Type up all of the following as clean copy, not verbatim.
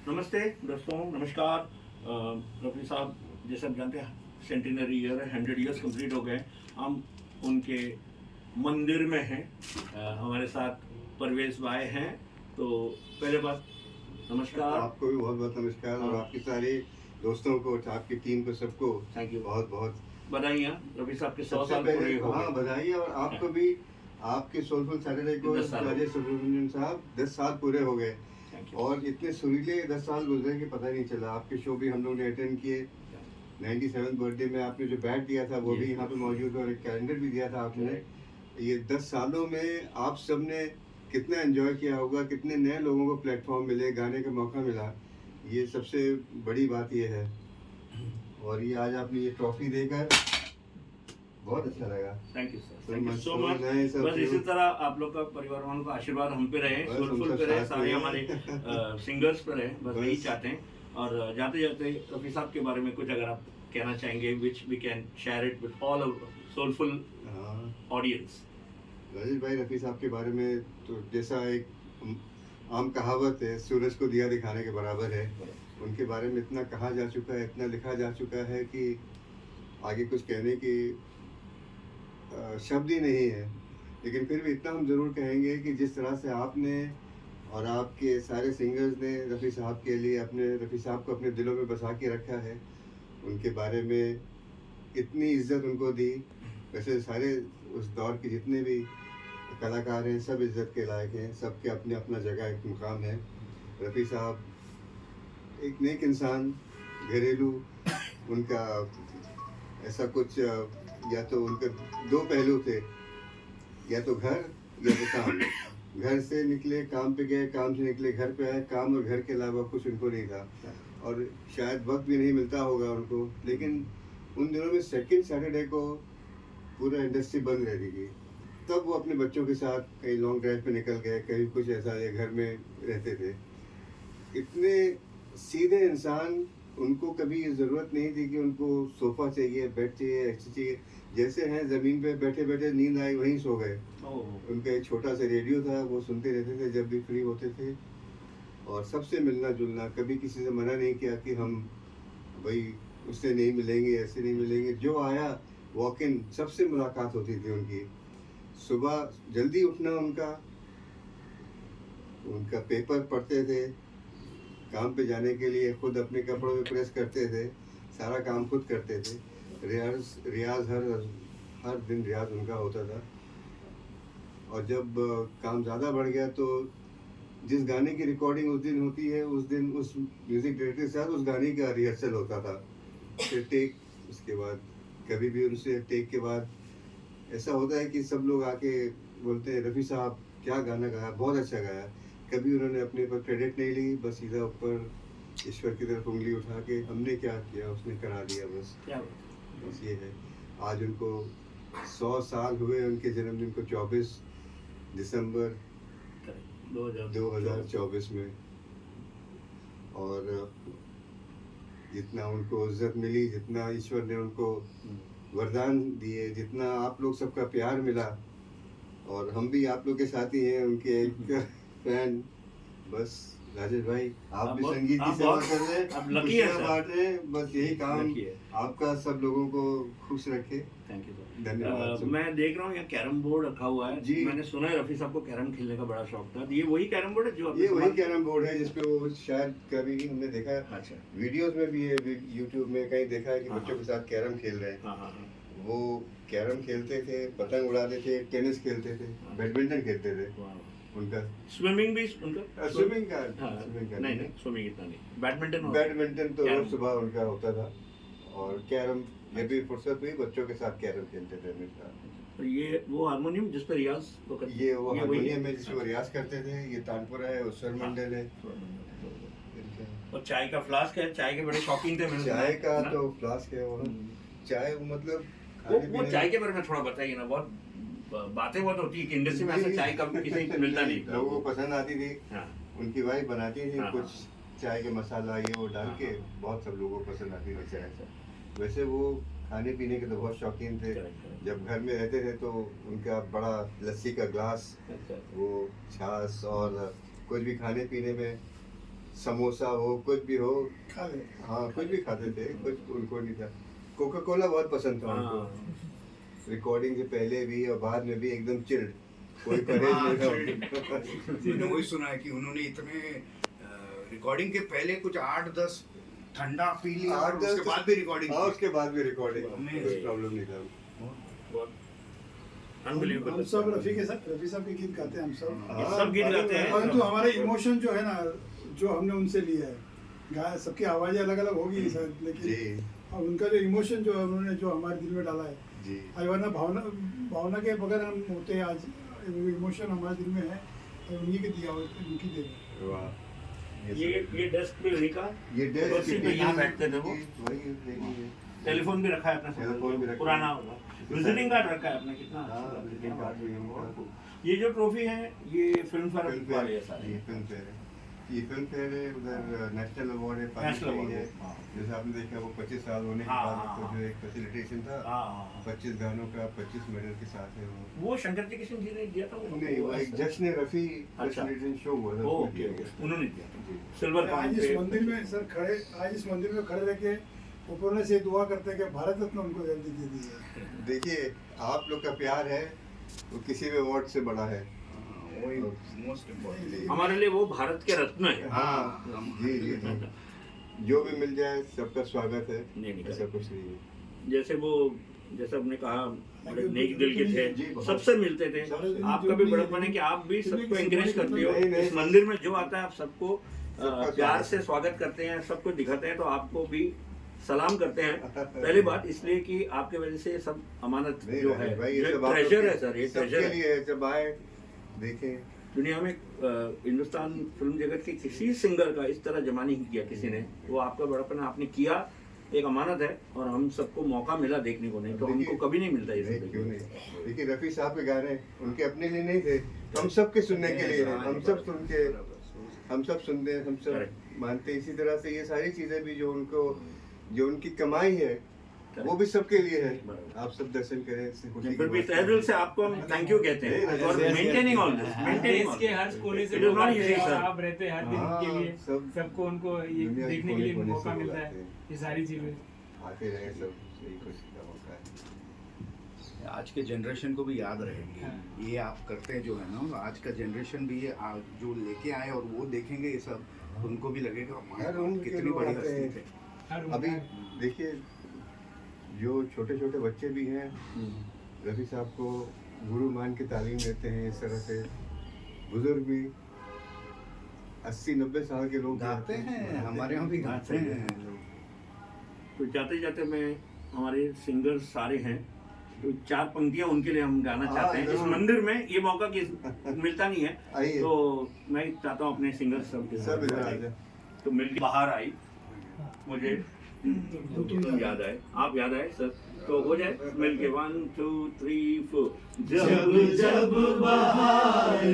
नमस्ते दोस्तों, नमस्कार। रफ़ी साहब जैसे आप जानते हैं सेंटिनरी ईयर है, 100 ईयर्स कंप्लीट हो गए। हम उनके मंदिर में हैं। हमारे साथ परवेज़ भाई हैं। तो पहले बात नमस्कार। आपको भी बहुत बहुत नमस्कार और हाँ, आपके सारे दोस्तों को, आपकी टीम को, सबको थैंक यू। बहुत बहुत बधाइयाँ रफ़ी साहब के 100 सबसे साल पहले पूरे तो हो हाँ, गए। बधाई। और आपको भी, आपके सोलफुल सैटरडे को 10 साल हो राजेश गए। सुब्रमण्यम साहब 10 साल पूरे हो गए। Thank you. और इतने सुरीले 10 साल गुजरे कि पता नहीं चला। आपके शो भी हम लोग ने अटेंड किए। 97 बर्थडे में आपने जो बैट दिया था वो भी यहाँ पे मौजूद है और एक कैलेंडर भी दिया था आपने। ये 10 सालों में आप सब ने कितना एंजॉय किया होगा, कितने नए लोगों को प्लेटफॉर्म मिले, गाने का मौका मिला, ये सबसे बड़ी बात ये है। और ये आज आपने ये ट्रॉफी देकर बहुत अच्छा लगा। Thank you sir, So thank you much, so so much. nice of बस you. इसी तरह आप लोग का, परिवार वालों का आशीर्वाद हम पे रहे, बस हम सोलफुल सब पे रहे, साथ सारे में हमारे हैं। सिंगर्स पे रहे, बस बस। यही चाहते हैं। और जाते जाते रफ़ी साहब के बारे में कुछ अगर आप कहना चाहेंगे, which we can share it with all soulful हाँ, ऑडियंस। राजेश भाई, रफ़ी साहब के बारे में तो जैसा एक आम कहावत है, सूरज को दिया दिखाने के बराबर है। उनके बारे में इतना कहा जा चुका है, इतना लिखा जा चुका है कि आगे कुछ कहने की शब्द ही नहीं है। लेकिन फिर भी इतना हम ज़रूर कहेंगे कि जिस तरह से आपने और आपके सारे सिंगर्स ने रफ़ी साहब के लिए रफ़ी साहब को अपने दिलों में बसा के रखा है, उनके बारे में इतनी इज्जत उनको दी। वैसे सारे उस दौर के जितने भी कलाकार हैं सब इज्जत के लायक हैं, सबके अपने अपना जगह एक मुकाम है। रफ़ी साहब एक नेक इंसान, घरेलू, उनका ऐसा कुछ या तो उनके दो पहलू थे, या तो घर या तो काम। घर से निकले काम पे गए, काम से निकले घर पे आए, काम और घर के अलावा कुछ उनको नहीं था। और शायद वक्त भी नहीं मिलता होगा उनको। लेकिन उन दिनों में सेकंड सैटरडे को पूरा इंडस्ट्री बंद रहती थी, तब वो अपने बच्चों के साथ कहीं लॉन्ग ड्राइव पे निकल गए, कहीं कुछ ऐसा, या घर में रहते थे। इतने सीधे इंसान, उनको कभी ये ज़रूरत नहीं थी कि उनको सोफ़ा चाहिए, बेड चाहिए, ऐसी चाहिए। जैसे हैं ज़मीन पे बैठे बैठे नींद आई वहीं सो गए। उनका एक छोटा सा रेडियो था, वो सुनते रहते थे जब भी फ्री होते थे। और सबसे मिलना जुलना, कभी किसी से मना नहीं किया कि हम भाई उससे नहीं मिलेंगे, ऐसे नहीं मिलेंगे। जो आया वॉक इन, सबसे मुलाकात होती थी उनकी। सुबह जल्दी उठना, उनका उनका पेपर पढ़ते थे, काम पे जाने के लिए खुद अपने कपड़ों में प्रेस करते थे, सारा काम खुद करते थे। रियाज हर दिन रियाज उनका होता था। और जब काम ज़्यादा बढ़ गया तो जिस गाने की रिकॉर्डिंग उस दिन होती है, उस दिन उस म्यूज़िक डायरेक्टर के साथ उस गाने का रिहर्सल होता था। फिर टेक, उसके बाद कभी भी उनसे टेक के बाद ऐसा होता है कि सब लोग आके बोलते हैं रफ़ी साहब क्या गाना गाया, बहुत अच्छा गाया। कभी उन्होंने अपने पर क्रेडिट नहीं ली, बस सीधा ऊपर ईश्वर की तरफ उंगली उठा के हमने क्या किया उसने करा दिया, बस क्या बस ये है। आज उनको 100 साल हुए, उनके जन्मदिन को 24 दिसंबर 2024 में। और जितना उनको इज्जत मिली, जितना ईश्वर ने उनको वरदान दिए, जितना आप लोग सबका प्यार मिला, और हम भी आप लोग के साथ ही हैं, उनके एक फैन। बस राजेश भाई, आप भी संगीत की सेवा कर रहे हैं, आप लकी है खुशियां बांट रहे हैं, बस यही काम लकी है। आपका सब लोगों को खुश रखे। Thank you sir. धन्यवाद। मैं देख रहा हूँ यहाँ कैरम बोर्ड रखा हुआ है जी। मैंने सुना है रफ़ी साहब को कैरम खेलने का बड़ा शौक था। ये वही कैरम बोर्ड है जो आपने ये वही संभाल- कैरम बोर्ड है जिसपे वो शायद कभी हमने देखा है, अच्छा। वीडियोस में भी है, यूट्यूब में कहीं देखा है कि हाँ, बच्चों हाँ। के साथ कैरम खेल रहे हैं। हाँ हाँ हाँ। वो कैरम खेलते थे, पतंग उड़ाते थे, टेनिस खेलते थे, बैडमिंटन खेलते थे। वाह। उनका स्विमिंग भी उनका स्विमिंग का हाँ, स्विमिंग का नहीं स्विमिंग इतना नहीं। बैडमिंटन बैडमिंटन तो कैरम। सुबह उनका होता था। और कैरम जब भी फुर्सत हुई बच्चों के साथ कैरम खेलते थे हमेशा। तो ये वो हारमोनियम जिस पर रियाज वो करते- ये वो वही हारमोनियम है? है जिसमें वो रियाज करते थे। ये तानपुरा है, उस्सर मंडल है। और चाय का फ्लास्क है, चाय के बड़े शौकीन थे मैंने सुना चाय है, का ना? तो फ्लास्क है वो। चाय मतलब वो चाय के बारे में थोड़ा बताइए ना। बहुत बातें बहुत होती है कि इंडस्ट्री में ऐसा चाय कभी किसी को मिलता नहीं। लोगों को पसंद आती थी। हाँ। उनकी वाइफ बनाती थी हाँ, कुछ हाँ। चाय के मसाला ये वो डाल के, बहुत सब लोगों को पसंद आती थी चाय। वैसे वो खाने पीने के तो बहुत शौकीन थे। जब घर में रहते थे तो उनका बड़ा लस्सी का ग्लास, वो छाछ और कुछ भी खाने पीने में समोसा हो, कुछ भी हो, खा ले। हाँ कुछ भी खाते थे, कुछ उनको नहीं था। कोका कोला बहुत पसंद था उनको, हाँ। रिकॉर्डिंग से पहले भी और बाद में भी एकदम चिल्ड, कोई परहेज नहीं था उनको। मैंने वही सुना है कि उन्होंने इतने रिकॉर्डिंग के पहले कुछ 8-10 ठंडा पी लिया और उसके बाद भी रिकॉर्डिंग। हाँ उसके बाद भी रिकॉर्डिंग, नहीं। कुछ प्रॉब्लम नहीं था। बहुत unbelievable। हम सब रफी साहब के गीत गाते हैं हम सब। हाँ, सब गीत गाते हैं। परंतु हमारे इमोशन जो है ना, जो हमने उनसे लिया है, गाय सबकी आवाजें अलग अलग होगी शायद, जी लेकिन अब उनका जो इमोशन जो है उन्होंने जो हमारे दिल में डाला है, जी आज वरना भावना के बगैर हम होते हैं, आज वो इमोशन हमारे दिल में है और उन्हीं के दिया हुआ, उनकी दे है। वाह। ये डेस्क पे उन्हीं का, ये कुर्सी पे यहाँ बैठते थे वो। वही टेलीफोन भी रखा है अपना, टेलीफोन भी रखा है। पुराना होगा, विजिटिंग कार्ड रखा है अपना, कितना हाँ, अच्छा visiting card भी है उनका। ये जो ट्रॉफी है ये फिल्म फेयर फिल्म वाले है फेयर, सारे। ये फिल्म फेयर है, ये फिल्म फेयर है, उधर नेशनल अवार्ड है, नेशनल पाकिस्तानी अवार्ड है। हाँ। जैसे आपने देखा वो 25 साल होने के हाँ, बाद हाँ, उसको जो एक फैसिलिटेशन था, हाँ 25 गानों का 25 मेडल के साथ है वो। शंकर जी किशन जी ने दिया था वो? नहीं, वो एक जश्न रफी अच्छा। फैसिलिटेशन शो हुआ था, उसमें ओके दिया ओके, गया। उन्होंने दिया था जी। सिल्वर आज इस मंदिर में सर खड़े, आज इस मंदिर में खड़े रह के ऊपर से दुआ करते हैं कि भारत रत्न उनको जल्दी दे दी है। देखिए आप लोग का प्यार है वो किसी भी अवार्ड से बड़ा है। वही मोस्ट इम्पोर्टेंट। हमारे लिए वो भारत के रत्न है। हाँ जी जी जी, जो भी मिल जाए सबका स्वागत है, नहीं, ऐसा कुछ नहीं है। जैसे वो, जैसे आपने कहा बड़े नेक दिल के जी, थे, बहुत। सबसे मिलते थे। सबसे- आपका भी बड़प्पन है कि आप भी सबको एंकरेज करते हो। नहीं, नहीं। इस मंदिर में जो आता है आप सबको सबका प्यार स्वागत। से स्वागत करते हैं, सबको दिखाते हैं, तो आपको भी सलाम करते हैं। पहली बात इसलिए कि आपके वजह से सब अमानत नहीं, जो नहीं, है, भाई, ये जो सब आप लोग ट्रेजर के- है सर, ये सबके ट्रेजर है। लिए है, जब आए देखें। दुनिया में हिंदुस्तान फिल्म जगत के किसी सिंगर का इस तरह जमा नहीं किया किसी ने। वो आपका बड़प्पन आपने किया, एक अमानत है, और हम सबको मौका मिला देखने को, नहीं तो देखिए- हमको कभी नहीं मिलता ये नहीं सब क्यों देखने को। नहीं, देखिए रफी साहब के गाने उनके अपने लिए नहीं थे, हम सब के सुनने के लिए हैं। हम सब सुन के, हम सब सुनते हैं, हम सब Correct. मानते हैं। इसी तरह से ये सारी चीजें भी जो उनको, जो उनकी कमाई है वो भी सबके लिए है। बराबर। आप सब दर्शन करें, इससे खुशी नहीं, की फिर भी बात तहे दिल से आपको हम थैंक यू कहते हैं और मेंटेनिंग ऑल दिस, मेंटेनिंग देश के हर कोने से It is लोग not आते easy, हैं और sir. आप रहते हैं हर दिन हाँ, के लिए, सब सबको उनको ये दुनिया के देखने के लिए कोने-कोने से मौका लोग मिलता आते है, हैं। ये सारी चीजें। आते रहे सब, यही खुशी का मौका है। आज के जनरेशन को भी याद रहेंगे हाँ। ये आप करते हैं जो है ना, आज का जनरेशन भी ये जो लेके आए और वो देखेंगे ये सब, उनको भी लगेगा "My यार, God, उनके कितनी लोग बड़ी आते हस्ती हैं। थे। हर अभी उनका- देखिए जो छोटे छोटे बच्चे भी हैं रफी साहब को गुरु मान के तालीम देते हैं। इस तरह से बुजुर्ग भी 80-90 साल के लोग भी गाते आते हैं, हमारे यहाँ भी गाते हैं लोग। तो जाते जाते मैं, हमारे सिंगर्स सारे हैं, तो 4 पंक्तियां उनके लिए हम गाना हाँ, चाहते हैं। इस जरूर। मंदिर में ये मौका मिलता नहीं है, आइए। तो मैं चाहता हूँ अपने सिंगर सब के सब इधर आ साथ जाए। तो मिलके बाहर आई, मुझे याद आए, आप याद आए सर, तो हो जाए मिलके 1 2 3 4। जब जब बाहर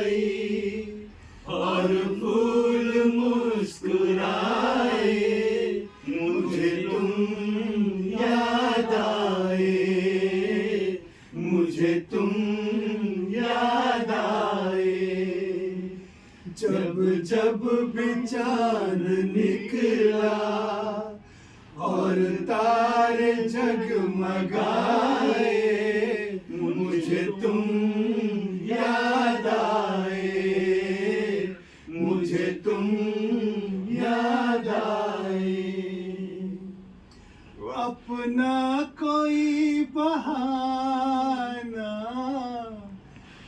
आई और फूल मुस्कुराए, मुझे तुम याद आए, मुझे तुम याद आए। जब जब बिचार निकला और तारे जगमगाए, मुझे तुम याद आए, मुझे तुम याद आए। वाह। अपना कोई बहाना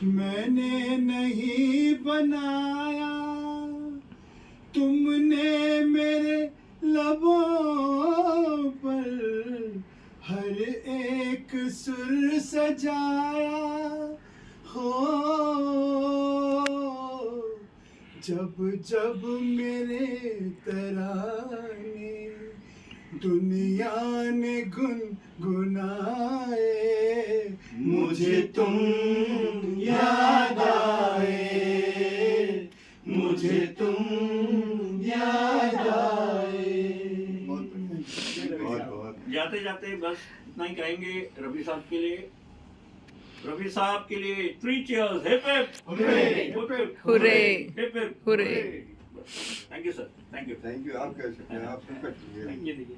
मैंने नहीं बनाया, तुमने मेरे लबों पर हर एक सुर सजाया हो। जब जब मेरे तराने दुनिया ने गुनगुनाए, मुझे तुम याद आए, मुझे तुम याद आए। बहुत बहुत जाते जाते बस इतना ही कहेंगे रफी साहब के लिए, रफी साहब के लिए 3 cheers, hip hip Hooray! Hip hip Hooray! Hip hip Hooray! बस। Thank you sir, thank you. Thank you, आप कह सकते हैं, आप सबका शुक्रिया। ये देखिए